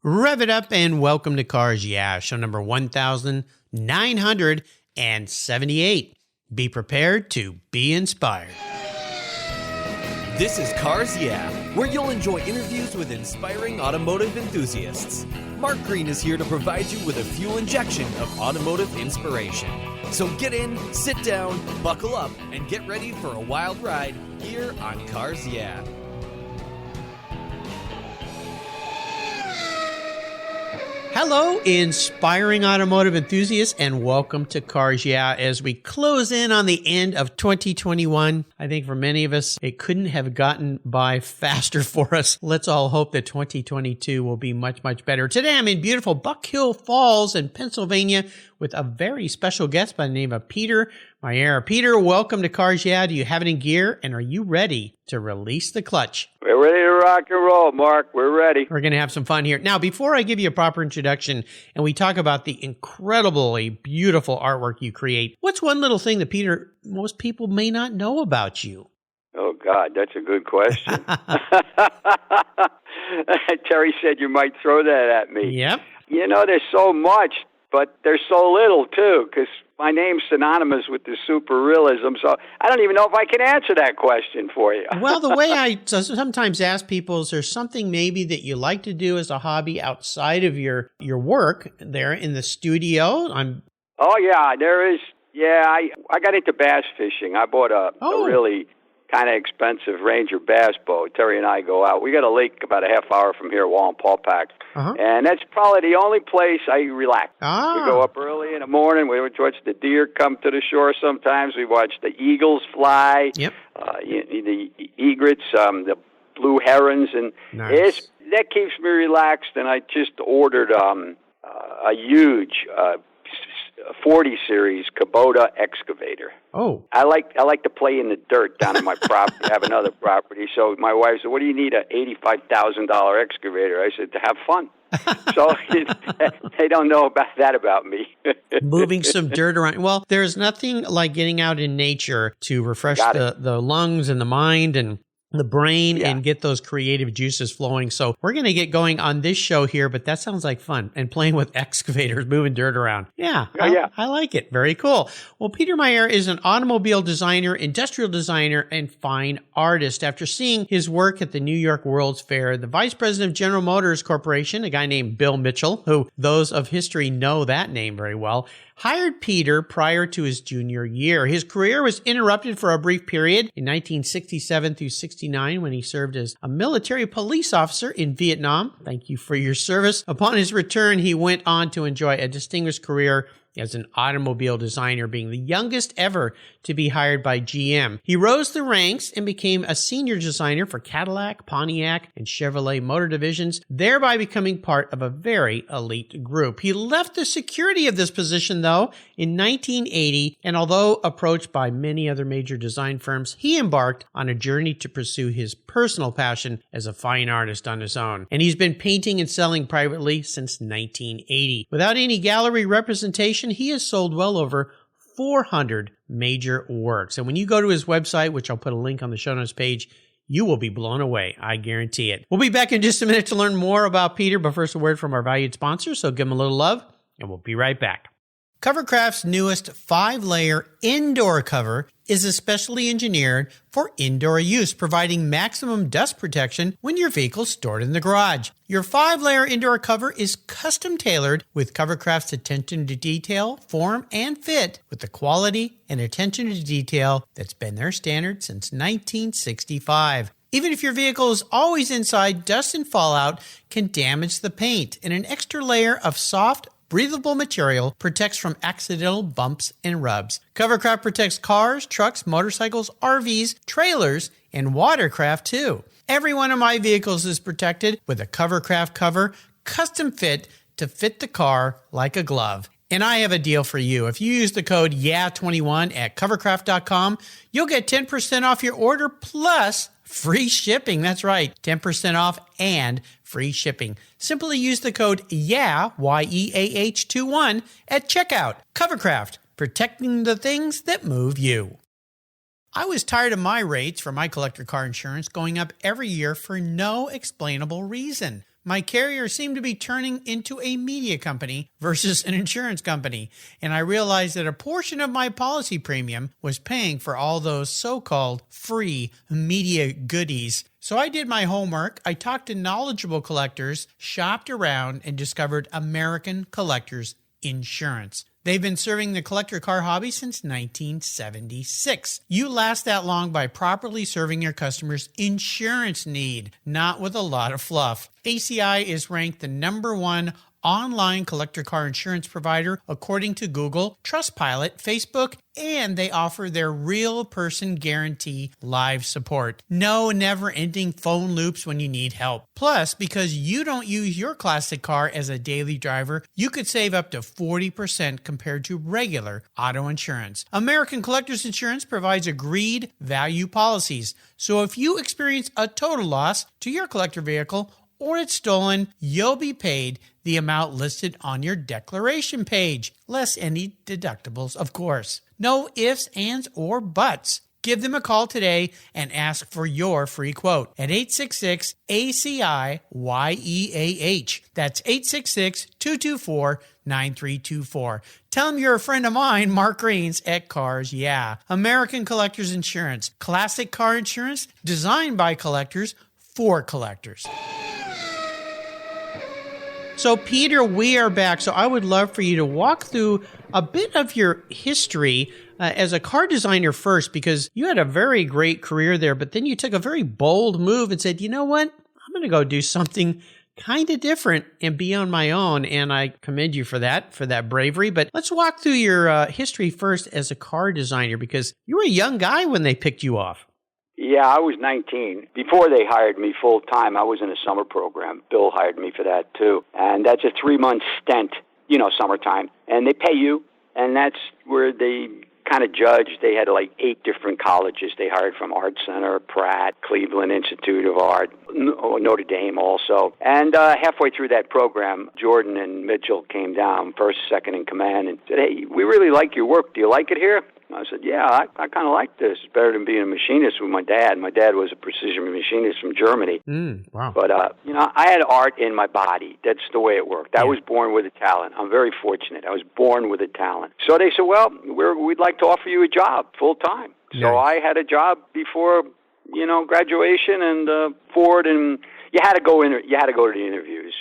Rev it up and welcome to Cars Yeah, show number 1978. Be prepared to be inspired. This is Cars Yeah, where you'll enjoy interviews with inspiring automotive enthusiasts. Mark Green is here to provide you with a fuel injection of automotive inspiration. So get in, sit down, buckle up, and get ready for a wild ride here on Cars Yeah. Hello, inspiring automotive enthusiasts, and welcome to Cars Yeah. As we close in on the end of 2021, I think for many of us, it couldn't have gotten by faster for us. Let's all hope that 2022 will be much, much better. Today, I'm in beautiful Buck Hill Falls in Pennsylvania with a very special guest by the name of Peter Maier. Peter, welcome to Cars Yeah. Do you have it in gear, and are you ready to release the clutch? We're ready to rock and roll, Mark. We're ready. We're going to have some fun here. Now, before I give you a proper introduction and we talk about the incredibly beautiful artwork you create, what's one little thing that, Peter, most people may not know about you? Oh, God, that's a good question. Terry said you might throw that at me. Yep. You know, there's so much, but there's so little, too, because my name's synonymous with the super realism, so I don't even know if I can answer that question for you. Well, the way I sometimes ask people is there something maybe that you like to do as a hobby outside of your work there in the studio? Oh, yeah, there is. Yeah, I got into bass fishing. I bought a really kind of expensive Ranger bass boat. Terry and I go out. We got a lake about a half hour from here, Wallenpaupack. And that's probably the only place I relax. We go up early in the morning. We watch the deer come to the shore sometimes. We watch the eagles fly, the egrets, the blue herons. And that keeps me relaxed. And I just ordered a huge 40 series Kubota excavator. Oh. I like to play in the dirt down at my property. I have another property. So my wife said, "What do you need an $85,000 excavator?" I said, "To have fun." So they don't know about me. Moving some dirt around. Well, there's nothing like getting out in nature to refresh the lungs and the mind and the brain and get those creative juices flowing. So we're going to get going on this show here, but that sounds like fun. And playing with excavators, moving dirt around. I like it. Very cool. Well, Peter Maier is an automobile designer, industrial designer, and fine artist. After seeing his work at the New York World's Fair, the vice president of General Motors Corporation, a guy named Bill Mitchell, who those of history know that name very well, hired Peter prior to his junior year. His career was interrupted for a brief period in 1967 through 69 when he served as a military police officer in Vietnam. Thank you for your service. Upon his return, he went on to enjoy a distinguished career as an automobile designer, being the youngest ever to be hired by GM. He rose the ranks and became a senior designer for Cadillac, Pontiac, and Chevrolet motor divisions, thereby becoming part of a very elite group. He left the security of this position, though, in 1980, and although approached by many other major design firms, he embarked on a journey to pursue his personal passion as a fine artist on his own. And he's been painting and selling privately since 1980. Without any gallery representation, he has sold well over 400 major works. And when you go to his website, which I'll put a link on the show notes page, you will be blown away. I guarantee it. We'll be back in just a minute to learn more about Peter, but first a word from our valued sponsor, so give him a little love, and we'll be right back. Covercraft's newest 5-layer indoor cover is especially engineered for indoor use, providing maximum dust protection when your vehicle's stored in the garage. Your 5-layer indoor cover is custom tailored with Covercraft's attention to detail, form, and fit with the quality and attention to detail that's been their standard since 1965. Even if your vehicle is always inside, dust and fallout can damage the paint, and an extra layer of soft, breathable material protects from accidental bumps and rubs. Covercraft protects cars, trucks, motorcycles, RVs, trailers, and watercraft too. Every one of my vehicles is protected with a Covercraft cover, custom fit to fit the car like a glove. And I have a deal for you. If you use the code YEAH21 at covercraft.com, you'll get 10% off your order plus free shipping. That's right, 10% off and free shipping. Simply use the code YEAH, YEAH21 at checkout. Covercraft, protecting the things that move you. I was tired of my rates for my collector car insurance going up every year for no explainable reason. my carrier seemed to be turning into a media company versus an insurance company, and I realized that a portion of my policy premium was paying for all those so-called free media goodies. So I did my homework, I talked to knowledgeable collectors, shopped around, and discovered American Collectors Insurance. They've been serving the collector car hobby since 1976. You last that long by properly serving your customers' insurance need, not with a lot of fluff. ACI is ranked the #1 online collector car insurance provider according to Google, Trustpilot, Facebook, and they offer their real person guarantee live support. No never-ending phone loops when you need help. Plus, because you don't use your classic car as a daily driver, you could save up to 40% compared to regular auto insurance. American Collectors Insurance provides agreed value policies. So if you experience a total loss to your collector vehicle or it's stolen, you'll be paid the amount listed on your declaration page, less any deductibles, of course. No ifs, ands, or buts. Give them a call today and ask for your free quote at 866-ACI-YEAH. That's 866-224-9324. Tell them you're a friend of mine, Mark Greens at Cars Yeah. American Collectors Insurance. Classic car insurance designed by collectors for collectors. So, Peter, we are back. So I would love for you to walk through a bit of your history as a car designer first, because you had a very great career there, but then you took a very bold move and said, you know what, I'm going to go do something kind of different and be on my own. And I commend you for that bravery. But let's walk through your history first as a car designer, because you were a young guy when they picked you off. Yeah, I was 19. Before they hired me full-time, I was in a summer program. Bill hired me for that, too. And that's a 3-month stint, summertime. And they pay you, and that's where they kind of judge. They had like 8 different colleges they hired from: Art Center, Pratt, Cleveland Institute of Art, Notre Dame also. And halfway through that program, Jordan and Mitchell came down, first, second in command, and said, hey, we really like your work. Do you like it here? I said, yeah, I kind of like this. It's better than being a machinist with my dad. My dad was a precision machinist from Germany. Wow. But, I had art in my body. That's the way it worked. I was born with a talent. I'm very fortunate. I was born with a talent. So they said, well, we'd like to offer you a job full-time. Nice. So I had a job before, graduation, and Ford, and you had to go to the interviews.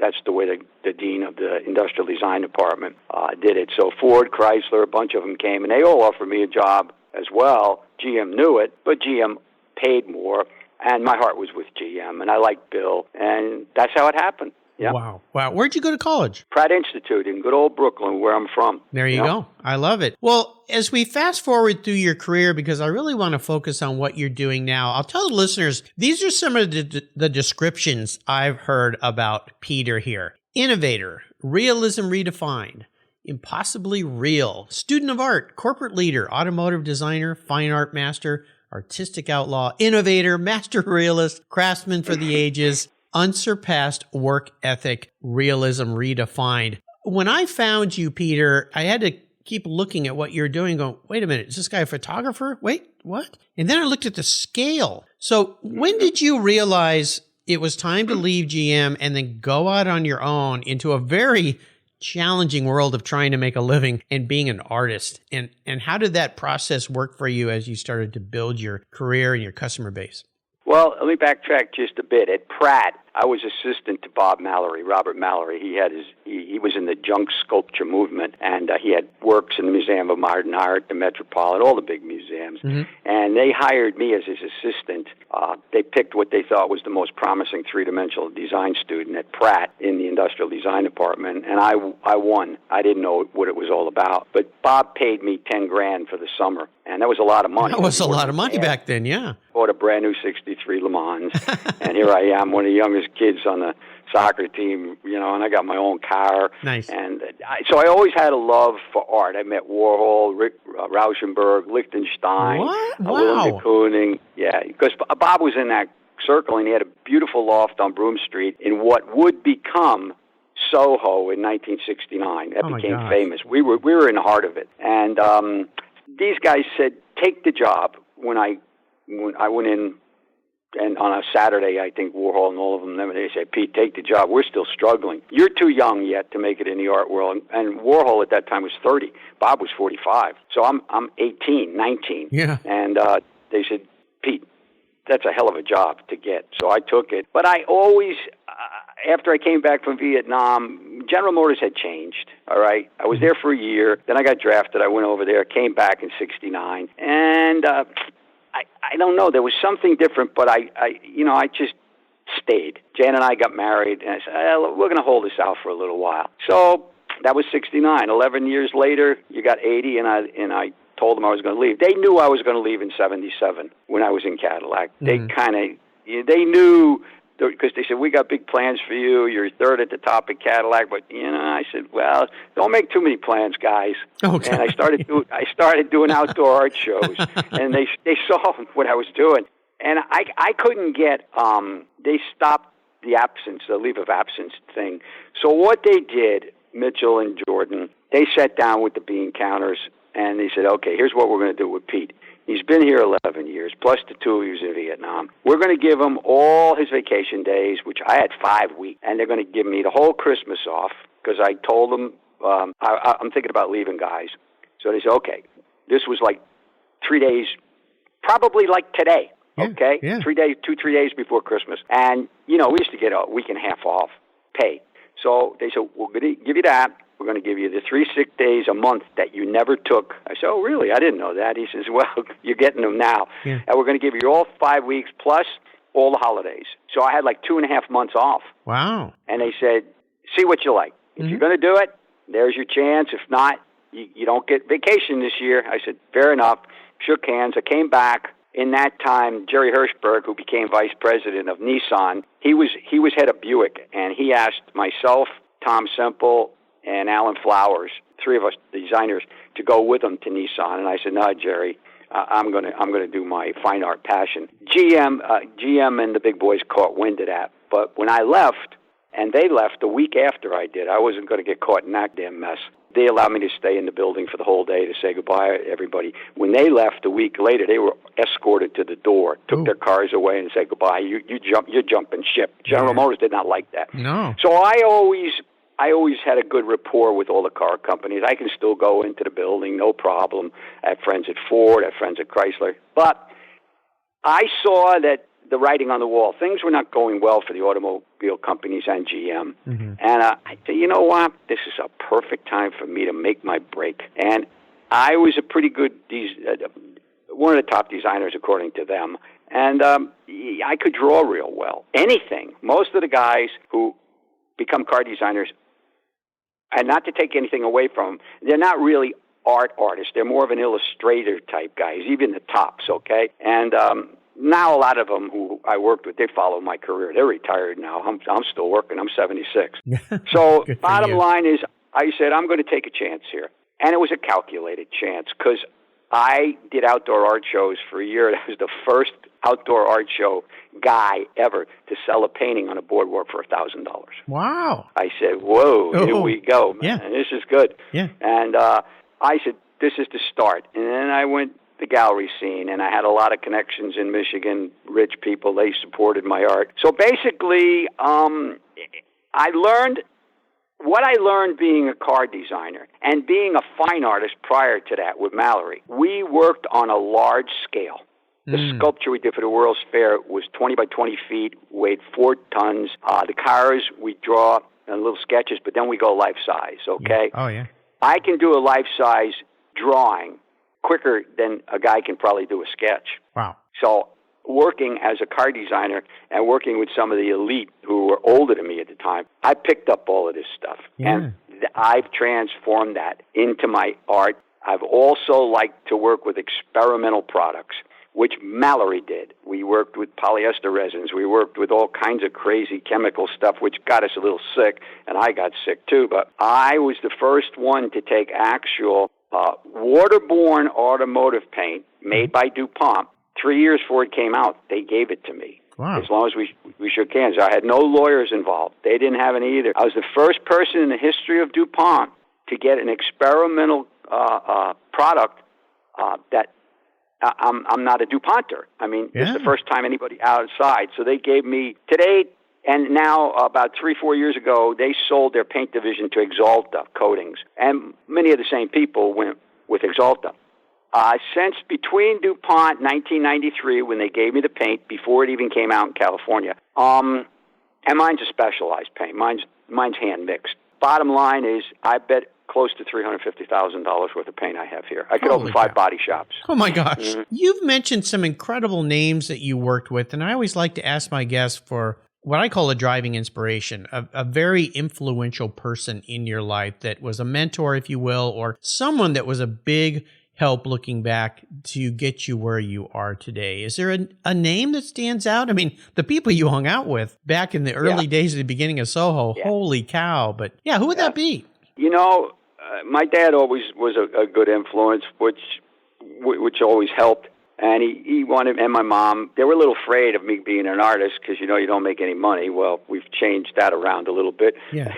That's the way the dean of the industrial design department did it. So Ford, Chrysler, a bunch of them came, and they all offered me a job as well. GM knew it, but GM paid more, and my heart was with GM, and I liked Bill, and that's how it happened. Yep. Wow. Where'd you go to college? Pratt Institute in good old Brooklyn, where I'm from. There you go. I love it. Well, as we fast forward through your career, because I really want to focus on what you're doing now, I'll tell the listeners, these are some of the descriptions I've heard about Peter here. Innovator, realism redefined, impossibly real, student of art, corporate leader, automotive designer, fine art master, artistic outlaw, innovator, master realist, craftsman for the ages, unsurpassed work ethic, realism redefined. When I found you, Peter, I had to keep looking at what you're doing, going, wait a minute, is this guy a photographer? Wait, what? And then I looked at the scale. So when did you realize it was time to leave GM and then go out on your own into a very challenging world of trying to make a living and being an artist? And how did that process work for you as you started to build your career and your customer base? Well, let me backtrack just a bit. At Pratt, I was assistant to Robert Mallory. He was in the junk sculpture movement, and he had works in the Museum of Modern Art, the Metropolitan, all the big museums. Mm-hmm. And they hired me as his assistant. They picked what they thought was the most promising three-dimensional design student at Pratt in the industrial design department, and I won. I didn't know what it was all about, but Bob paid me $10,000 for the summer, and that was a lot of money. That was a lot of money back then, yeah. Bought a brand new '63 Le Mans, and here I am, one of the youngest kids on the soccer team, and I got my own car. Nice. And so I always had a love for art. I met Warhol, Rick Rauschenberg, Lichtenstein, Willem de Kooning. Yeah, because Bob was in that circle, and he had a beautiful loft on Broome Street in what would become Soho in 1969. That became famous. We were in the heart of it. And these guys said, take the job. When I went in And on a Saturday, I think Warhol and all of them, they say, Pete, take the job. We're still struggling. You're too young yet to make it in the art world. And Warhol at that time was 30. Bob was 45. So I'm 18, 19. Yeah. And they said, Pete, that's a hell of a job to get. So I took it. But I always, after I came back from Vietnam, General Motors had changed, all right? I was there for a year. Then I got drafted. I went over there, came back in 69. And I don't know. There was something different, but I just stayed. Jan and I got married, and I said, we're going to hold this out for a little while. So that was 69. 11 years later, you got 80, and I told them I was going to leave. They knew I was going to leave in 77 when I was in Cadillac. They they knew, because they said, we got big plans for you. You're third at the top at Cadillac. But, I said, well, don't make too many plans, guys. Okay. And I started doing outdoor art shows, and they saw what I was doing. And I couldn't get, they stopped the leave of absence thing. So what they did, Mitchell and Jordan, they sat down with the bean counters, and they said, okay, here's what we're going to do with Pete. He's been here 11 years, plus the 2 he was in Vietnam. We're going to give him all his vacation days, which I had 5 weeks, and they're going to give me the whole Christmas off, because I told them, I'm thinking about leaving, guys. So they said, okay. This was like 3 days, probably like today, okay? Yeah. 3 days, 2-3 days before Christmas. And, we used to get a week and a half off pay. So they said, we're going to give you that. We're going to give you the 3 sick days a month that you never took. I said, oh, really? I didn't know that. He says, well, you're getting them now. Yeah. And we're going to give you all 5 weeks plus all the holidays. So I had like 2.5 months off. Wow. And they said, see what you like. If you're going to do it, there's your chance. If not, you don't get vacation this year. I said, fair enough. Shook hands. I came back. In that time, Jerry Hirschberg, who became vice president of Nissan, he was head of Buick, and he asked myself, Tom Semple, and Alan Flowers, 3 of us designers, to go with him to Nissan. And I said, no, Jerry, I'm gonna do my fine art passion. GM and the big boys caught wind of that. But when I left, and they left a week after I did, I wasn't going to get caught in that damn mess. They allowed me to stay in the building for the whole day to say goodbye to everybody. When they left a week later, they were escorted to the door, took their cars away, and said goodbye. You're jumping ship. General Motors did not like that. No. So I always had a good rapport with all the car companies. I can still go into the building, no problem. I have friends at Ford, I have friends at Chrysler. But I saw that the writing on the wall. Things were not going well for the automobile companies and GM. And I said, you know what? This is a perfect time for me to make my break. And I was a pretty good, one of the top designers according to them. And I could draw real well. Anything. Most of the guys who become car designers, and not to take anything away from them, they're not really art artists. They're more of an illustrator type guys, even the tops, okay? And now a lot of them who I worked with, they follow my career. They're retired now. I'm still working. I'm 76. So bottom line is, I said, I'm going to take a chance here. And it was a calculated chance because I did outdoor art shows for a year. I was the first outdoor art show guy ever to sell a painting on a boardwalk for $1,000. Wow. I said, whoa, here we go, man. Yeah. This is good. Yeah. And I said, this is the start. And then I went the gallery scene, and I had a lot of connections in Michigan, rich people. They supported my art. So basically, I learned what I learned being a car designer and being a fine artist prior to that with Mallory. We worked on a large scale. The sculpture we did for the World's Fair was 20 by 20 feet, weighed 4 tons. The cars we draw in little sketches, but then we go life size, okay? Yeah. Oh, yeah. I can do a life size drawing quicker than a guy can probably do a sketch. Wow. So working as a car designer and working with some of the elite who were older than me at the time, I picked up all of this stuff. Yeah. And I've transformed that into my art. I've also liked to work with experimental products, which Mallory did. We worked with polyester resins. We worked with all kinds of crazy chemical stuff, which got us a little sick, and I got sick too. But I was the first one to take actual waterborne automotive paint made by DuPont. 3 years before it came out, they gave it to me. Wow. As long as we shook hands. I had no lawyers involved. They didn't have any either. I was the first person in the history of DuPont to get an experimental product that I'm not a DuPonter. I mean, This is the first time anybody outside. So they gave me today, and now about 3-4 years ago, they sold their paint division to Axalta Coatings, and many of the same people went with Axalta. Since between DuPont 1993, when they gave me the paint, before it even came out in California, and mine's a specialized paint. Mine's hand mixed. Bottom line is, I bet close to $350,000 worth of paint I have here. I could open 5 body shops. Oh my gosh. You've mentioned some incredible names that you worked with, and I always like to ask my guests for what I call a driving inspiration, a very influential person in your life that was a mentor, if you will, or someone that was a big help looking back to get you where you are today. Is there a name that stands out? I mean, the people you hung out with back in the early days at the beginning of Soho, holy cow. But who would that be? You know, my dad always was a good influence, which always helped. And he wanted, and my mom, they were a little afraid of me being an artist because, you don't make any money. Well, we've changed that around a little bit. Yeah,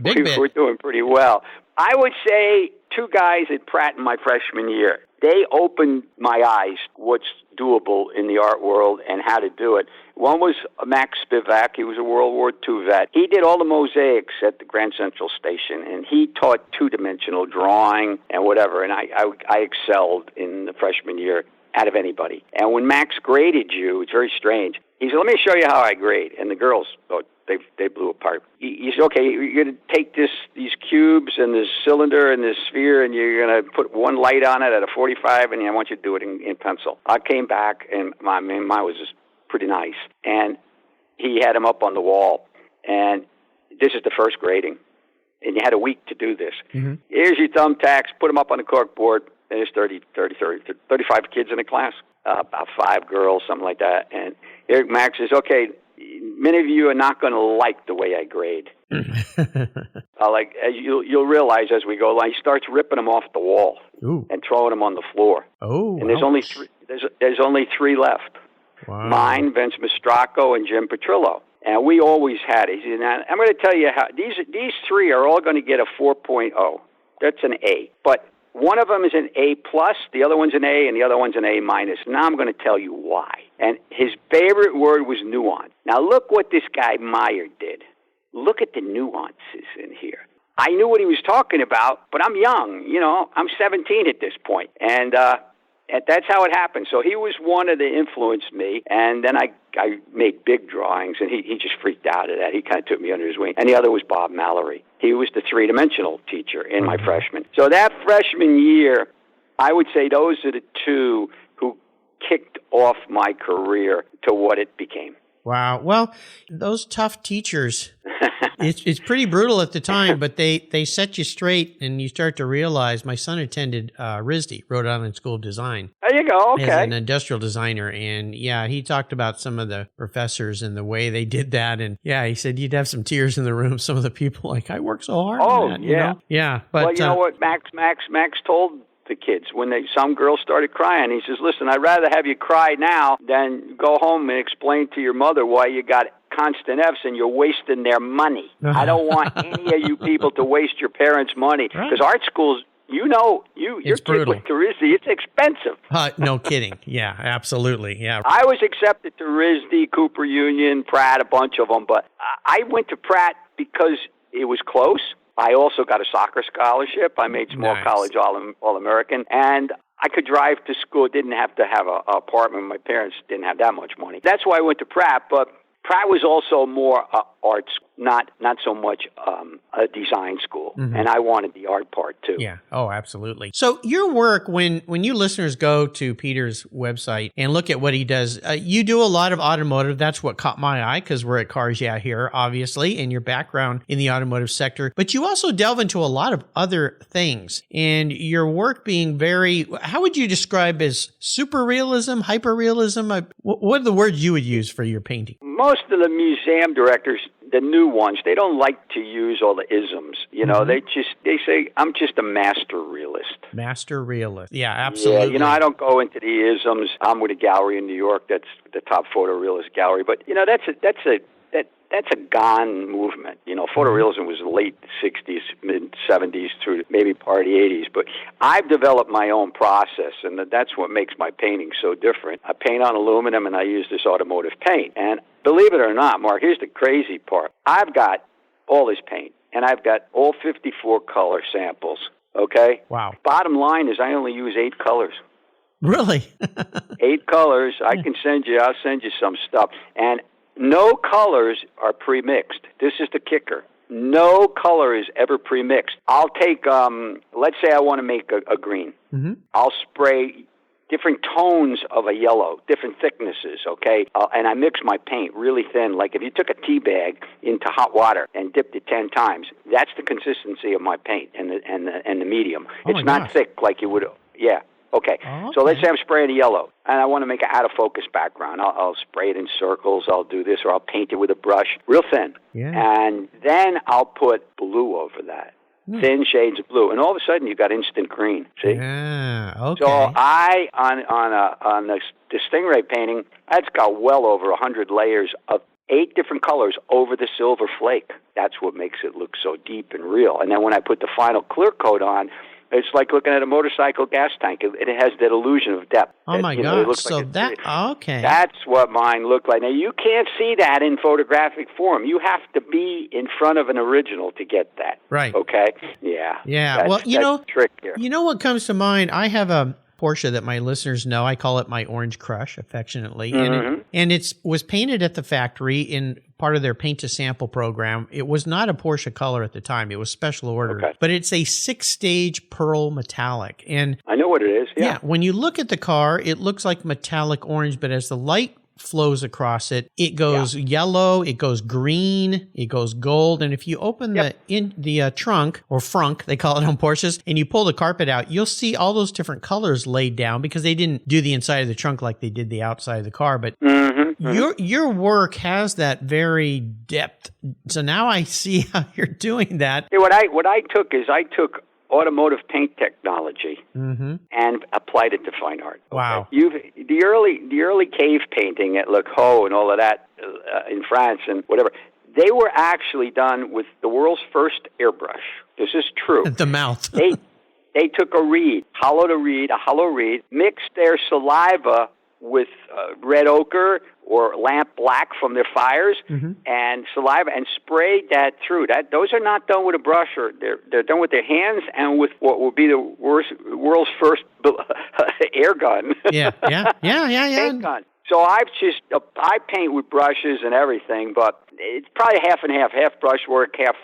big bit. We're doing pretty well. I would say 2 guys at Pratt in my freshman year. They opened my eyes what's doable in the art world and how to do it. One was Max Spivak. He was a World War II vet. He did all the mosaics at the Grand Central Station, and he taught 2-dimensional drawing and whatever, and I excelled in the freshman year out of anybody. And when Max graded you, it's very strange. He said, let me show you how I grade. And the girls, they blew apart. He said, okay, you're going to take these cubes and this cylinder and this sphere, and you're going to put one light on it at a 45, and I want you to do it in pencil. I came back, and mine was just pretty nice. And he had them up on the wall. And this is the first grading. And you had a week to do this. Mm-hmm. Here's your thumbtacks, put them up on the corkboard. And there's 35 kids in a class, about 5 girls, something like that. And Eric Max says, okay, many of you are not going to like the way I grade. You'll realize as we go along, he starts ripping them off the wall and throwing them on the floor. Oh, and there's only 3 left. Wow. Mine, Vince Mastracco, and Jim Petrillo. And we always had it. Now, I'm going to tell you how these 3 are all going to get a 4.0. That's an A. But one of them is an A+, the other one's an A, and the other one's an A-. Now I'm going to tell you why. And his favorite word was nuance. Now look what this guy Maier did. Look at the nuances in here. I knew what he was talking about, but I'm young. I'm 17 at this point. And that's how it happened. So he was one of the influenced me, and then I made big drawings, and he just freaked out at that. He kind of took me under his wing. And the other was Bob Mallory. He was the 3-dimensional teacher in my freshman. So that freshman year, I would say those are the 2 who kicked off my career to what it became. Wow. Well, those tough teachers, it's pretty brutal at the time, but they set you straight, and you start to realize. My son attended RISD, Rhode Island School of Design. There you go. Okay. As an industrial designer, and he talked about some of the professors and the way they did that, and he said you'd have some tears in the room. Some of the people I worked so hard. Oh, on that, yeah, yeah. But well, you know what Max told the kids when some girls started crying. He says, listen, I'd rather have you cry now than go home and explain to your mother why you got constant F's and you're wasting their money. I don't want any of you people to waste your parents' money, because art schools, your kid went to RISD, it's expensive. No kidding. Yeah, absolutely. Yeah. I was accepted to RISD, Cooper Union, Pratt, a bunch of them, but I went to Pratt because it was close. I also got a soccer scholarship. I made small college All-American, and I could drive to school. Didn't have to have an apartment. My parents didn't have that much money. That's why I went to Pratt, but Pratt was also more arts, not so much a design school, and I wanted the art part too. Yeah, oh, absolutely. So your work, when you listeners go to Peter's website and look at what he does, you do a lot of automotive. That's what caught my eye because we're at Cars Yeah Here, obviously, and your background in the automotive sector. But you also delve into a lot of other things, and your work being very, how would you describe as super realism, hyper realism? What are the words you would use for your painting? Most of the museum directors, the new ones, they don't like to use all the isms. They say, I'm just a master realist. Master realist. Yeah, absolutely. Yeah, I don't go into the isms. I'm with a gallery in New York that's the top photorealist gallery. But, that's a gone movement. Photorealism was late 60s, mid 70s through maybe part of the 80s. But I've developed my own process, and that's what makes my painting so different. I paint on aluminum, and I use this automotive paint. And believe it or not, Mark, here's the crazy part. I've got all this paint, and I've got all 54 color samples, okay? Wow. Bottom line is I only use 8 colors. Really? 8 colors. I'll send you some stuff. And no colors are pre-mixed. This is the kicker. No color is ever pre-mixed. I'll take, let's say I want to make a green. Mm-hmm. I'll spray different tones of a yellow, different thicknesses, okay? And I mix my paint really thin. Like if you took a tea bag into hot water and dipped it 10 times, that's the consistency of my paint and the medium. It's not thick like you would, yeah. Okay, so let's say I'm spraying a yellow, and I want to make an out-of-focus background. I'll spray it in circles, I'll do this, or I'll paint it with a brush, real thin. Yeah. And then I'll put blue over that, thin shades of blue. And all of a sudden, you've got instant green, see? Yeah, okay. So on the Stingray painting, that's got well over 100 layers of 8 different colors over the silver flake. That's what makes it look so deep and real. And then when I put the final clear coat on, it's like looking at a motorcycle gas tank. It has that illusion of depth. Oh, my God. So okay. That's what mine looked like. Now, you can't see that in photographic form. You have to be in front of an original to get that. Right. Okay? Yeah. Yeah. That's the trick here. You know what comes to mind? I have a Porsche that my listeners know. I call it my Orange Crush, affectionately. Mm-hmm. And it was painted at the factory in part of their paint to sample program. It was not a Porsche color at the time. It was special ordered. Okay. But it's a 6-stage pearl metallic. And I know what it is. Yeah. When you look at the car, it looks like metallic orange, but as the light flows across it, it goes yellow, it goes green, it goes gold. And if you open the trunk, or frunk, they call it on Porsches, and you pull the carpet out, you'll see all those different colors laid down because they didn't do the inside of the trunk like they did the outside of the car. But your work has that very depth. So now I see how you're doing that. Yeah, what I took automotive paint technology and applied it to fine art. Okay? Wow. The early cave painting at Le Caux and all of that in France and whatever, they were actually done with the world's first airbrush. This is true. The mouth. They took a hollow reed, mixed their saliva with red ochre or lamp black from their fires and saliva and sprayed that through. Those are not done with a brush, or they're done with their hands and with what would be the world's first air gun. Yeah. Paint gun. So I paint with brushes and everything, but it's probably half and half brush work, half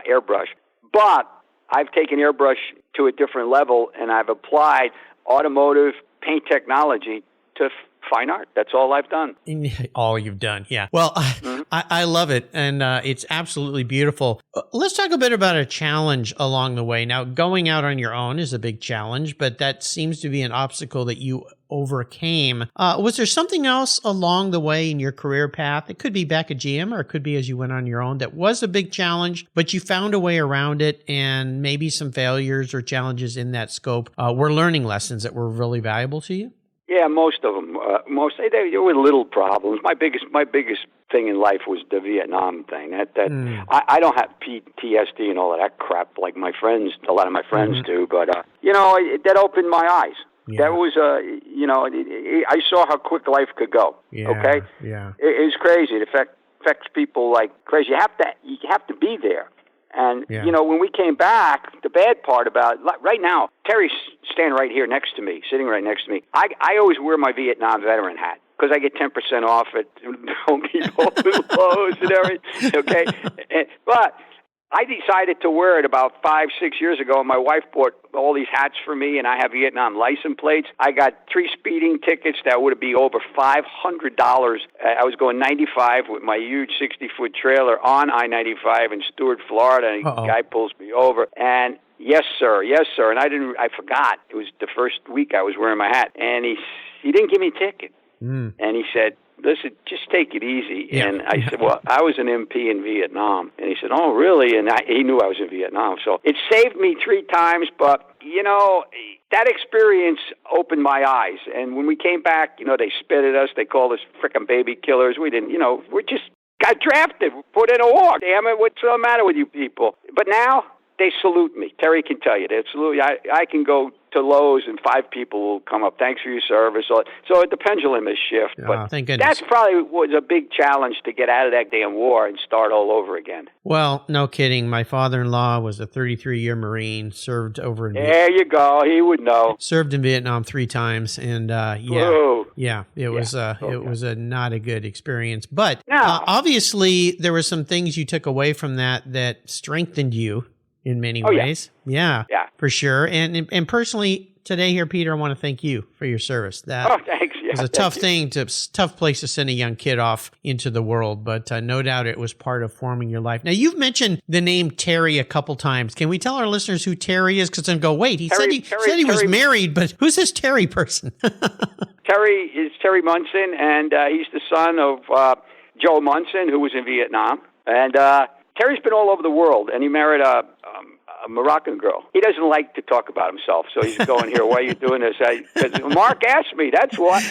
airbrush. But I've taken airbrush to a different level, and I've applied automotive paint technology to fine art. That's all I've done. All you've done, yeah. Well, I love it, and it's absolutely beautiful. Let's talk a bit about a challenge along the way. Now, going out on your own is a big challenge, but that seems to be an obstacle that you overcame. Was there something else along the way in your career path? It could be back at GM, or it could be as you went on your own, that was a big challenge, but you found a way around it, and maybe some failures or challenges in that scope were learning lessons that were really valuable to you? Yeah, most of them. They were little problems. My biggest thing in life was the Vietnam thing. I don't have PTSD and all of that crap like a lot of my friends do, but that opened my eyes. Yeah. That was I saw how quick life could go. Yeah, okay, yeah, it's crazy. It affects people like crazy. You have to be there. And, when we came back, the bad part about it, right now, Terry's standing right here next to me, sitting right next to me. I always wear my Vietnam veteran hat because I get 10% off at Home Depot and Lowe's and everything, okay? But I decided to wear it about 5-6 years ago, and my wife bought all these hats for me, and I have Vietnam license plates. I got 3 speeding tickets that would be over $500. I was going 95 with my huge 60-foot trailer on I-95 in Stuart, Florida, and a guy pulls me over, and yes, sir, and I forgot. It was the first week I was wearing my hat, and he didn't give me a ticket, and he said, listen, just take it easy. Yeah. And I said, well, I was an MP in Vietnam. And he said, oh, really? And he knew I was in Vietnam. So it saved me 3 times, but, that experience opened my eyes. And when we came back, they spit at us. They called us frickin' baby killers. We didn't, we're just got drafted, put in a war. Damn it, what's the matter with you people? But now they salute me. Terry can tell you. They salute me. I can go to Lowe's and 5 people will come up. Thanks for your service. So the pendulum is shift. But thank goodness. That's probably was a big challenge to get out of that damn war and start all over again. Well, no kidding. My father-in-law was a 33-year Marine, served over in There you go. He would know. Served in Vietnam 3 times, and it was a not a good experience. But obviously, there were some things you took away from that strengthened you in many ways. Yeah, for sure. And personally, today here, Peter, I want to thank you for your service. Thanks. Yeah, it was a tough place to send a young kid off into the world, but no doubt it was part of forming your life. Now, you've mentioned the name Terry a couple times. Can we tell our listeners who Terry is? Because then go, wait, he said he was married, but who's this Terry person? Terry is Terry Munson, and he's the son of Joe Munson, who was in Vietnam. And Terry's been all over the world, and he married a Moroccan girl. He doesn't like to talk about himself, so he's going here. Why are you doing this? Because Mark asked me. That's why.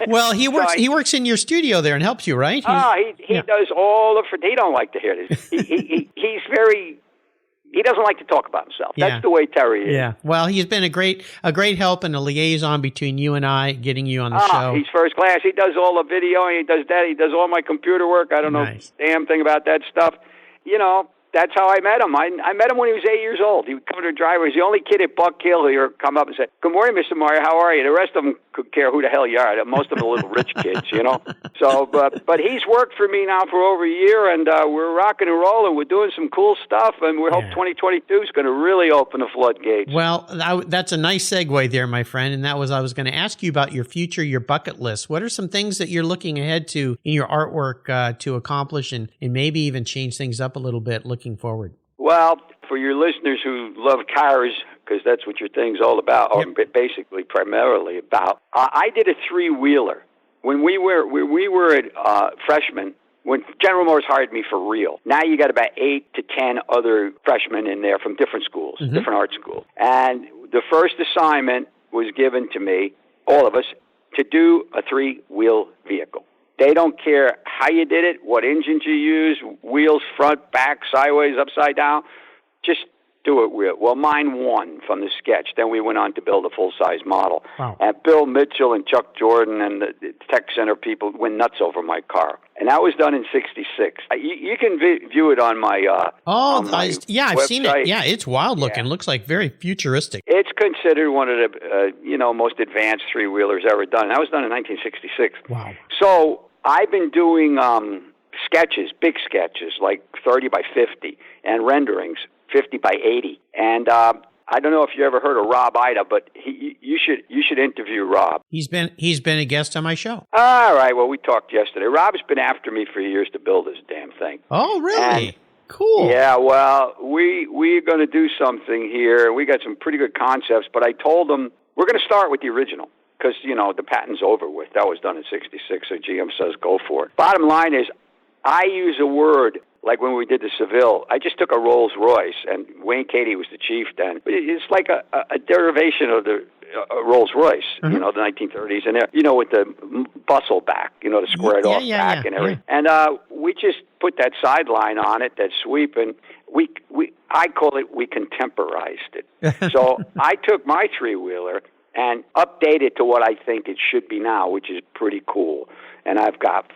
well, he works. He works in your studio there and helps you, right? He does all the. He don't like to hear this. He's very. He doesn't like to talk about himself. That's the way Terry is. Yeah. Well, he's been a great help and a liaison between you and I, getting you on the show. He's first class. He does all the video, and he does that. He does all my computer work. I don't know a damn thing about that stuff. That's how I met him. I met him when he was 8 years old. He would come to the driveway. He's the only kid at Buck Hill who come up and say, "Good morning, Mr. Maier. How are you?" The rest of them could care who the hell you are. Most of them are little rich kids, So, but he's worked for me now for over a year, and we're rocking and rolling. We're doing some cool stuff, and we hope 2022 is going to really open the floodgates. Well, that's a nice segue there, my friend. And I was going to ask you about your future, your bucket list. What are some things that you're looking ahead to in your artwork to accomplish and maybe even change things up a little bit looking forward? Well, for your listeners who love cars, because that's what your thing's all about, or basically primarily about, I did a 3-wheeler. When we were at freshmen, when General Motors hired me for real, now you got about 8 to 10 other freshmen in there from different schools, different art schools. And the first assignment was given to me, all of us, to do a 3-wheel vehicle. They don't care how you did it, what engines you use, wheels, front, back, sideways, upside down. Just do it. Well, mine won from the sketch. Then we went on to build a full-size model. Wow. And Bill Mitchell and Chuck Jordan and the Tech Center people went nuts over my car. And that was done in '66. You can view it on my I've website. seen it. Yeah, it's wild looking. Looks like very futuristic. It's considered one of the most advanced 3-wheelers ever done. That was done in 1966. Wow. So I've been doing sketches, big sketches, like 30 by 50, and renderings, 50 by 80. And I don't know if you ever heard of Rob Ida, but you should interview Rob. He's been a guest on my show. All right. Well, we talked yesterday. Rob's been after me for years to build this damn thing. Oh, really? Cool. Yeah. Well, we're going to do something here. We got some pretty good concepts, but I told him we're going to start with the original. Because, the patent's over with. That was done in '66, so GM says go for it. Bottom line is, I use a word, like when we did the Seville, I just took a Rolls Royce, and Wayne Cady was the chief then. But it's like a derivation of the Rolls Royce, the 1930s, and with the bustle back, the squared off back and everything. Yeah. And we just put that sideline on it, that sweep, and I call it, we contemporized it. So I took my 3-wheeler and update it to what I think it should be now, which is pretty cool. And I've got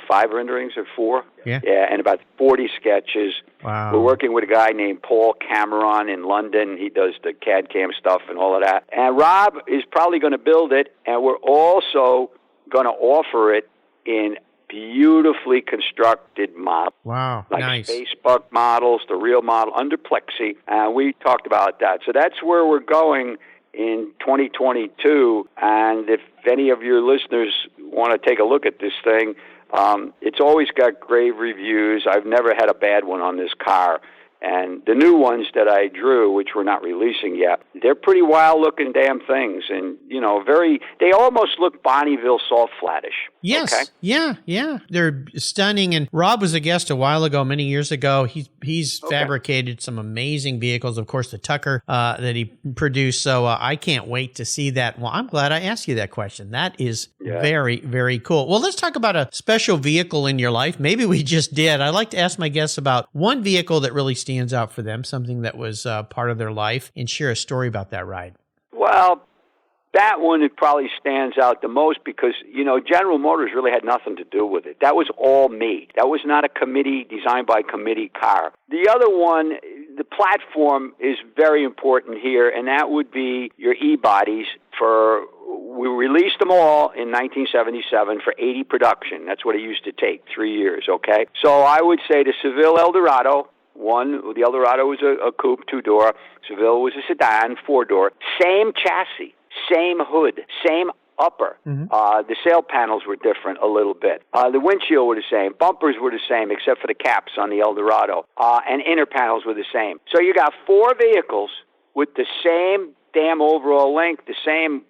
5 renderings or 4? Yeah, and about 40 sketches. Wow. We're working with a guy named Paul Cameron in London. He does the CAD/CAM stuff and all of that. And Rob is probably going to build it, and we're also going to offer it in beautifully constructed models. Wow, like nice. Facebook models, the real model, under Plexi. And we talked about that. So that's where we're going in 2022, and if any of your listeners want to take a look at this thing, it's always got great reviews. I've never had a bad one on this car. And the new ones that I drew, which we're not releasing yet, they're pretty wild-looking damn things. And, they almost look Bonneville soft flattish. Yes. Okay? Yeah. They're stunning. And Rob was a guest a while ago, many years ago. He's fabricated some amazing vehicles. Of course, the Tucker that he produced. So I can't wait to see that. Well, I'm glad I asked you that question. That is Yeah. Very, very cool. Well, let's talk about a special vehicle in your life. Maybe we just did. I like to ask my guests about one vehicle that really stands out for them, something that was part of their life, and share a story about that ride. Well, that one, it probably stands out the most because, General Motors really had nothing to do with it. That was all me. That was not a designed by committee car. The other one, the platform is very important here, and that would be your E-bodies we released them all in 1977 for 80 production. That's what it used to take, 3 years, okay? So I would say the Seville Eldorado, the Eldorado was a coupe, 2-door. Seville was a sedan, 4-door. Same chassis, same hood, same upper. Mm-hmm. The sail panels were different a little bit. The windshield were the same. Bumpers were the same except for the caps on the Eldorado. And inner panels were the same. So you got 4 vehicles with the same damn overall length, the same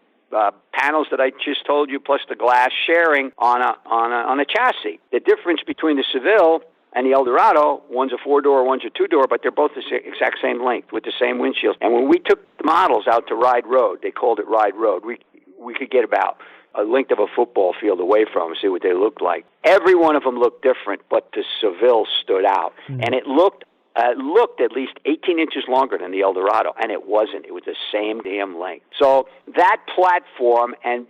panels that I just told you, plus the glass sharing on a chassis. The difference between the Seville and the Eldorado, one's a 4-door, one's a 2-door, but they're both the exact same length with the same windshields. And when we took the models out to Ride Road, they called it Ride Road, we could get about a length of a football field away from them, see what they looked like. Every one of them looked different, but the Seville stood out. Mm-hmm. And it looked at least 18 inches longer than the Eldorado, and it wasn't. It was the same damn length. So that platform and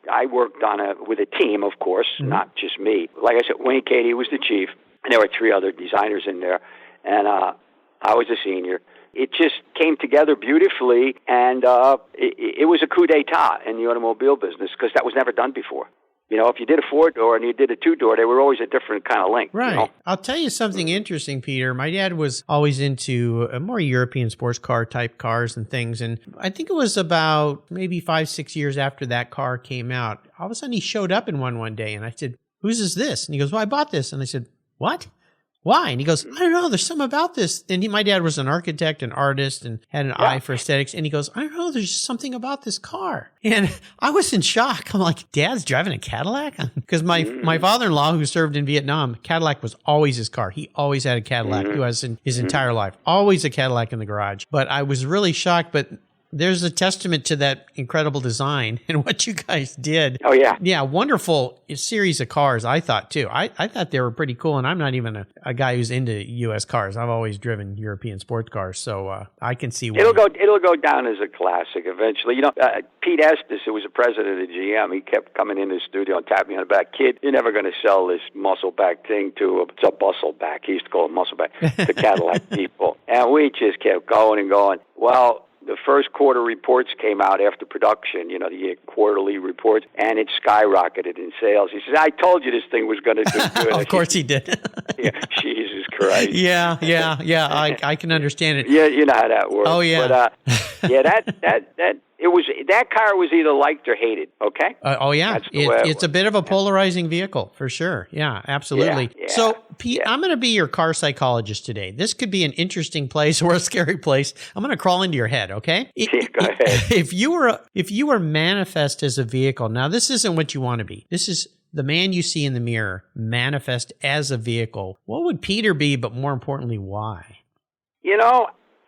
I worked with a team, of course, mm-hmm. not just me. Like I said, Wayne Cady was the chief, and there were 3 other designers in there, and I was a senior. It just came together beautifully, and it was a coup d'etat in the automobile business because that was never done before. If you did a 4-door and you did a 2-door, they were always a different kind of length. Right. I'll tell you something interesting, Peter. My dad was always into more European sports car type cars and things. And I think it was about maybe 5-6 years after that car came out. All of a sudden he showed up in one day and I said, "Whose is this?" And he goes, "Well, I bought this." And I said, "What? Why?" And he goes, "I don't know. There's something about this." And my dad was an architect, an artist, and had an eye for aesthetics. And he goes, "I don't know. There's just something about this car." And I was in shock. I'm like, "Dad's driving a Cadillac?" Because my father-in-law, who served in Vietnam, Cadillac was always his car. He always had a Cadillac. He was in his entire life. Always a Cadillac in the garage. But I was really shocked. But there's a testament to that incredible design and what you guys did. Oh, yeah. Yeah, wonderful series of cars, I thought, too. I thought they were pretty cool, and I'm not even a guy who's into U.S. cars. I've always driven European sports cars, so I can see why. It'll go down as a classic eventually. Pete Estes, who was the president of GM, he kept coming in the studio and tapping me on the back. "Kid, you're never going to sell this muscle back thing it's a bustle back." He used to call it muscle back to Cadillac people. And we just kept going and going. Well, the first quarter reports came out after production, the quarterly reports, and it skyrocketed in sales. He says, "I told you this thing was going to do good." Of course he did. Yeah, Jesus Christ. Yeah. I can understand it. Yeah, you know how that works. Oh, yeah. But, that car was either liked or hated, okay? Oh, yeah. It's a bit of a polarizing vehicle, for sure. Yeah, absolutely. Yeah, so, Pete, I'm going to be your car psychologist today. This could be an interesting place or a scary place. I'm going to crawl into your head, okay? Go ahead. If you were manifest as a vehicle, now this isn't what you want to be. This is the man you see in the mirror manifest as a vehicle. What would Peter be, but more importantly, why?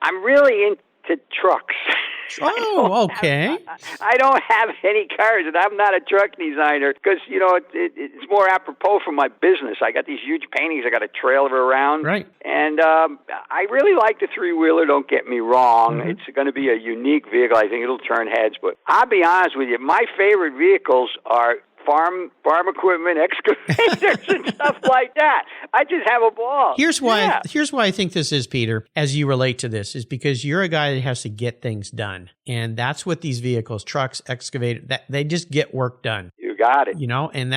I'm really into trucks. Oh, okay. I don't have any cars, and I'm not a truck designer because, it's more apropos for my business. I got these huge paintings. I got a trailer around. Right. And I really like the 3-wheeler, don't get me wrong. Mm-hmm. It's going to be a unique vehicle. I think it'll turn heads. But I'll be honest with you, my favorite vehicles are farm equipment, excavators, and stuff like that. I just have a ball. Here's why I think this is, Peter, as you relate to this, is because you're a guy that has to get things done. And that's what these vehicles, trucks, excavators, they just get work done. You got it. And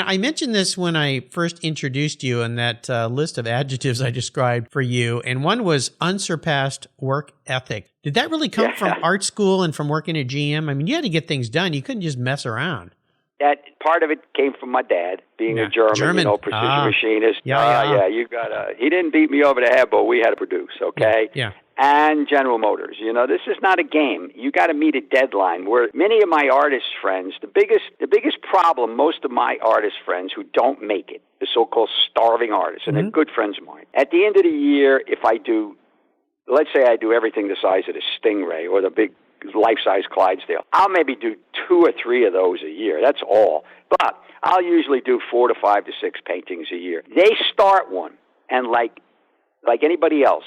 I mentioned this when I first introduced you in that list of adjectives I described for you. And one was unsurpassed work ethic. Did that really come from art school and from working at GM? I mean, you had to get things done. You couldn't just mess around. That part of it came from my dad, being a German. Precision machinist. You got he didn't beat me over the head, but we had to produce, okay? Yeah. And General Motors. This is not a game. You got to meet a deadline. Where many of my artist friends, the biggest problem, most of my artist friends who don't make it, the so-called starving artists, and they're good friends of mine. At the end of the year, if I do, let's say I do everything the size of the Stingray or the big life-size Clydesdale. I'll maybe do 2 or 3 of those a year. That's all. But I'll usually do 4 to 5 to 6 paintings a year. They start one, and like anybody else,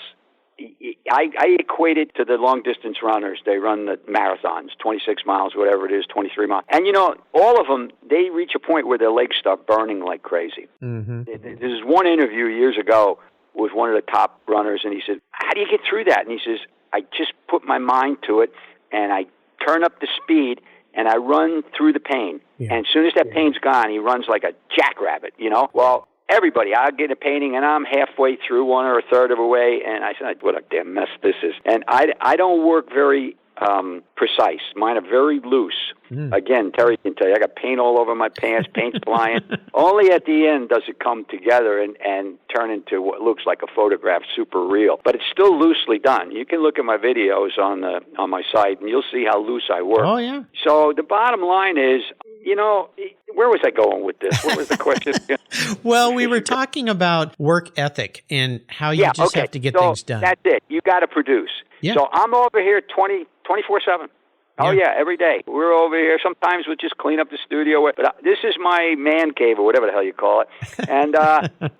I equate it to the long-distance runners. They run the marathons, 26 miles, whatever it is, 23 miles. And, all of them, they reach a point where their legs start burning like crazy. Mm-hmm. There's one interview years ago with one of the top runners, and he said, how do you get through that? And he says, I just put my mind to it, and I turn up the speed, and I run through the pain. Yeah. And as soon as that pain's gone, he runs like a jackrabbit, Well, everybody, I get a painting, and I'm halfway through one or a third of a way, and I said, what a damn mess this is. And I don't work very precise. Mine are very loose. Again, Terry can tell you, I got paint all over my pants, paint's flying. Only at the end does it come together and turn into what looks like a photograph, super real. But it's still loosely done. You can look at my videos on my site, and you'll see how loose I work. Oh, yeah. So the bottom line is, where was I going with this? What was the question? Well, we were talking about work ethic and how you have to get things done. That's it. You got to produce. Yeah. So I'm over here 24/7. Oh, yeah, every day. We're over here. Sometimes we'll just clean up the studio. But this is my man cave or whatever the hell you call it. And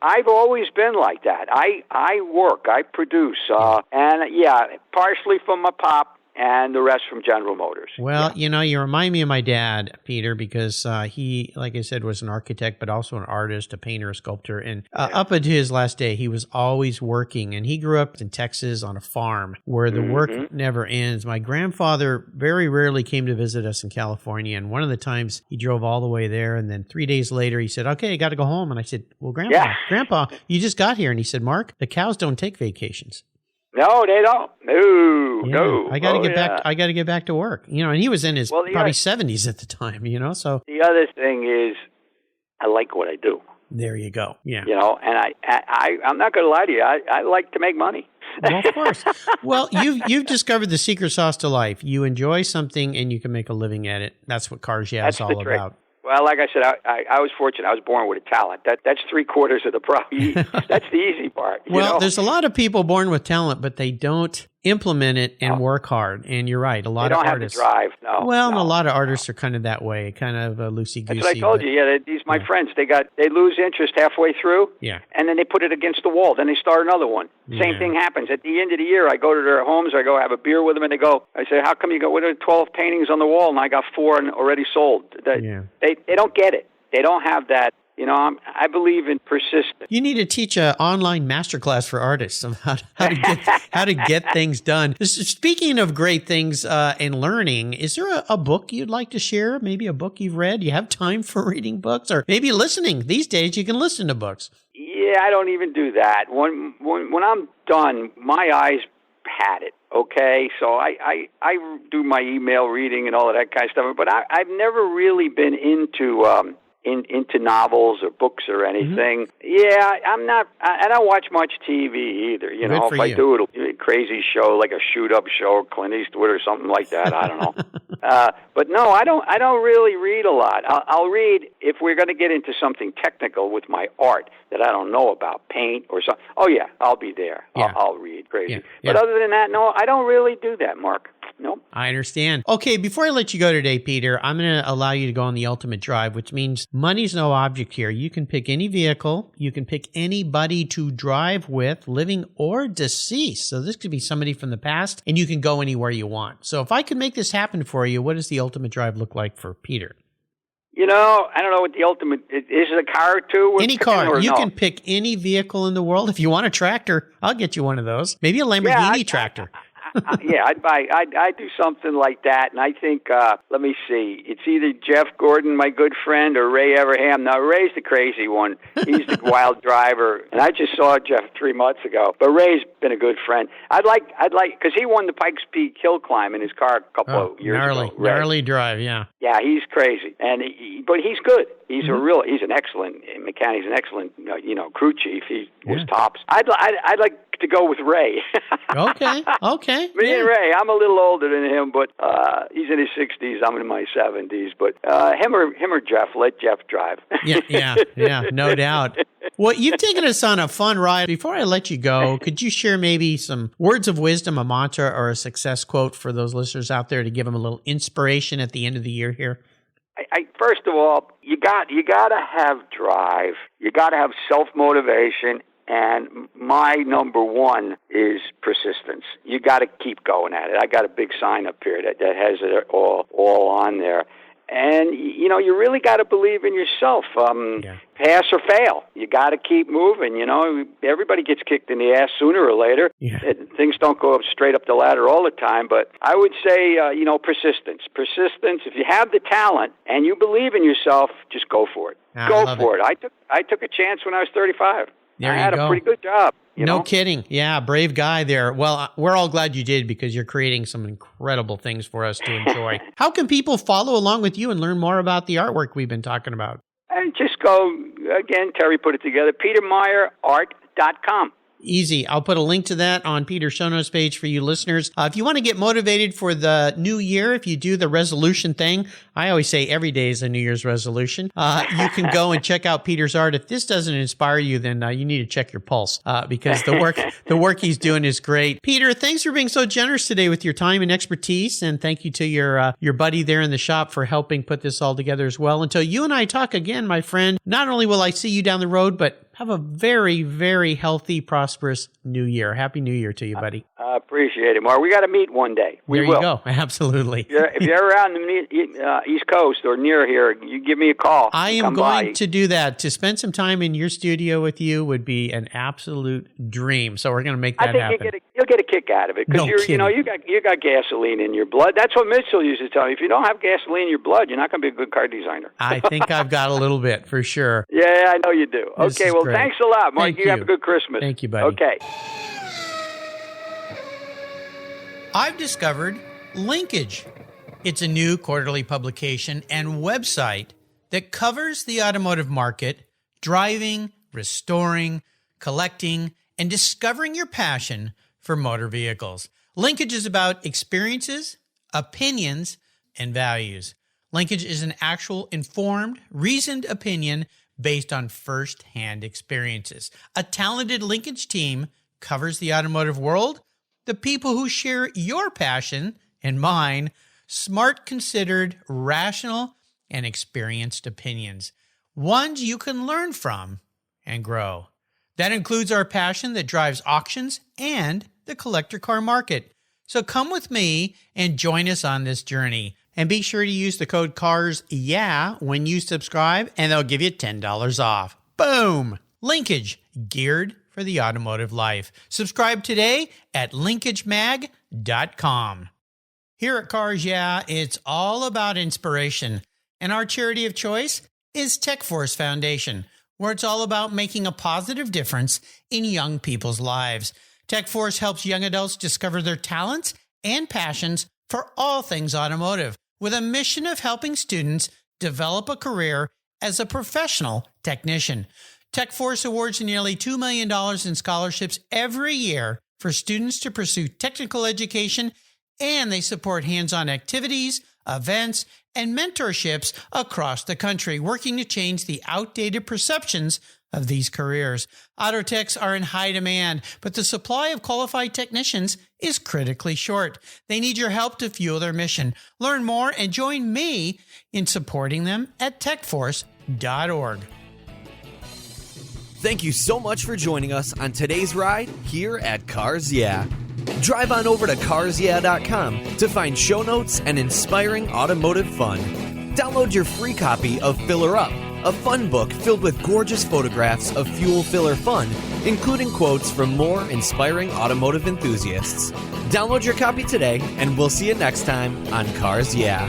I've always been like that. I work. I produce. Partially from my pop. And the rest from General Motors. Well, you remind me of my dad, Peter, because he, like I said, was an architect, but also an artist, a painter, a sculptor. And up until his last day, he was always working. And he grew up in Texas on a farm where the work never ends. My grandfather very rarely came to visit us in California. And one of the times he drove all the way there. And then 3 days later, he said, okay, I got to go home. And I said, well, Grandpa, you just got here. And he said, Mark, the cows don't take vacations. No, they don't. No. I got to get back. I got to get back to work. And he was in his probably 70s at the time. So the other thing is, I like what I do. There you go. Yeah. And I'm not going to lie to you. I like to make money. Well, of course. Well, you've discovered the secret sauce to life. You enjoy something and you can make a living at it. That's what Cars Yeah is all about. Well, like I said, I was fortunate. I was born with a talent. That's 3/4 of the problem. That's the easy part. There's a lot of people born with talent, but they don't implement it and work hard. And you're right. A lot of artists don't have the drive. And a lot of artists are kind of that way, kind of loosey-goosey. That's what I told you. Yeah, these my friends. They lose interest halfway through. Yeah. And then they put it against the wall. Then they start another one. Same thing happens at the end of the year. I go to their homes. I go have a beer with them, and I say, how come you got 12 paintings on the wall, and I got 4 already sold? They don't get it. They don't have that. I believe in persistence. You need to teach an online masterclass for artists of how to get things done. Speaking of great things and learning, is there a book you'd like to share? Maybe a book you've read? You have time for reading books, or maybe listening. These days, you can listen to books. Yeah, I don't even do that. When I'm done, my eyes had it. Okay, so I do my email reading and all of that kind of stuff, but I've never really been into novels or books or anything. Yeah, I'm not. I don't watch much TV either. If I do, it'll be a crazy show like a shoot-up show, Clint Eastwood or something like that. I don't know. But no, I don't really read a lot. I'll read if we're going to get into something technical with my art that I don't know about, paint or something. Oh yeah, I'll be there. Yeah. I'll read crazy. Yeah. But other than that, no, I don't really do that, Mark. Nope. I understand. Okay, before I let you go today, Peter, I'm going to allow you to go on the ultimate drive, which means money's no object here. You can pick any vehicle. You can pick anybody to drive with, living or deceased. So this could be somebody from the past, and you can go anywhere you want. So if I could make this happen for you, what does the ultimate drive look like for Peter? I don't know what the ultimate is. It a car too? Any car. You can pick any vehicle in the world. If you want a tractor, I'll get you one of those. Maybe a Lamborghini tractor. I'd do something like that, and I think, let me see, it's either Jeff Gordon, my good friend, or Ray Everham. Now, Ray's the crazy one. He's the wild driver, and I just saw Jeff 3 months ago, but Ray's been a good friend. I'd like, because he won the Pikes Peak hill climb in his car a couple of years ago. Gnarly drive, yeah. Yeah, he's crazy, but he's good. He's he's an excellent mechanic. He's an excellent, crew chief. He was tops. I'd like to go with Ray. Okay. Me and Ray, I'm a little older than him, but he's in his 60s. I'm in my 70s. But him or Jeff, let Jeff drive. Yeah, no doubt. Well, you've taken us on a fun ride. Before I let you go, could you share maybe some words of wisdom, a mantra, or a success quote for those listeners out there to give them a little inspiration at the end of the year here? First of all, you got to have drive. You got to have self-motivation. And my number one is persistence. You got to keep going at it. I got a big sign up here that has it all on there. And, you really got to believe in yourself. Pass or fail. You got to keep moving. Everybody gets kicked in the ass sooner or later. Yeah. Things don't go straight up the ladder all the time. But I would say, persistence. Persistence. If you have the talent and you believe in yourself, just go for it. Go for it. I took a chance when I was 35. I had a pretty good job. No kidding. Yeah, brave guy there. Well, we're all glad you did because you're creating some incredible things for us to enjoy. How can people follow along with you and learn more about the artwork we've been talking about? And just go, again, Terry put it together, petermaierart.com. Easy. I'll put a link to that on Peter's show notes page for you listeners. If you want to get motivated for the new year, if you do the resolution thing, I always say every day is a New Year's resolution. You can go and check out Peter's art. If this doesn't inspire you, then you need to check your pulse because the work he's doing is great. Peter, thanks for being so generous today with your time and expertise, and thank you to your buddy there in the shop for helping put this all together as well. Until you and I talk again, my friend, not only will I see you down the road, but have a very, very healthy, prosperous new year. Happy New Year to you, buddy. I appreciate it, Mark. We got to meet one day. We will. There you go. Absolutely. If you're around the East Coast or near here, you give me a call. I am going to do that. To spend some time in your studio with you would be an absolute dream. So we're going to make that happen. I think you'll get a kick out of it because you got gasoline in your blood. That's what Mitchell used to tell me. If you don't have gasoline in your blood, you're not going to be a good car designer. I think I've got a little bit for sure. Yeah, I know you do. Okay, well, great. Thanks a lot, Mark. Thank you. Have a good Christmas. Thank you, buddy. Okay. I've discovered Linkage. It's a new quarterly publication and website that covers the automotive market, driving, restoring, collecting, and discovering your passion for motor vehicles. Linkage is about experiences, opinions, and values. Linkage is an actual informed, reasoned opinion based on first-hand experiences. A talented Linkage team covers the automotive world, the people who share your passion and mine, smart, considered, rational, and experienced opinions, ones you can learn from and grow. That includes our passion that drives auctions and the collector car market. So come with me and join us on this journey. And be sure to use the code CARSYEAH when you subscribe, and they'll give you $10 off. Boom! Linkage, geared for the automotive life. Subscribe today at linkagemag.com. Here at Cars Yeah, it's all about inspiration. And our charity of choice is TechForce Foundation, where it's all about making a positive difference in young people's lives. TechForce helps young adults discover their talents and passions for all things automotive, with a mission of helping students develop a career as a professional technician. TechForce awards nearly $2 million in scholarships every year for students to pursue technical education, and they support hands-on activities, events, and mentorships across the country, working to change the outdated perceptions of these careers. Auto techs are in high demand, but the supply of qualified technicians is critically short. They need your help to fuel their mission. Learn more and join me in supporting them at techforce.org. Thank you so much for joining us on today's ride here at Cars Yeah. Drive on over to carsyeah.com to find show notes and inspiring automotive fun. Download your free copy of Filler Up, a fun book filled with gorgeous photographs of fuel filler fun, including quotes from more inspiring automotive enthusiasts. Download your copy today, and we'll see you next time on Cars Yeah.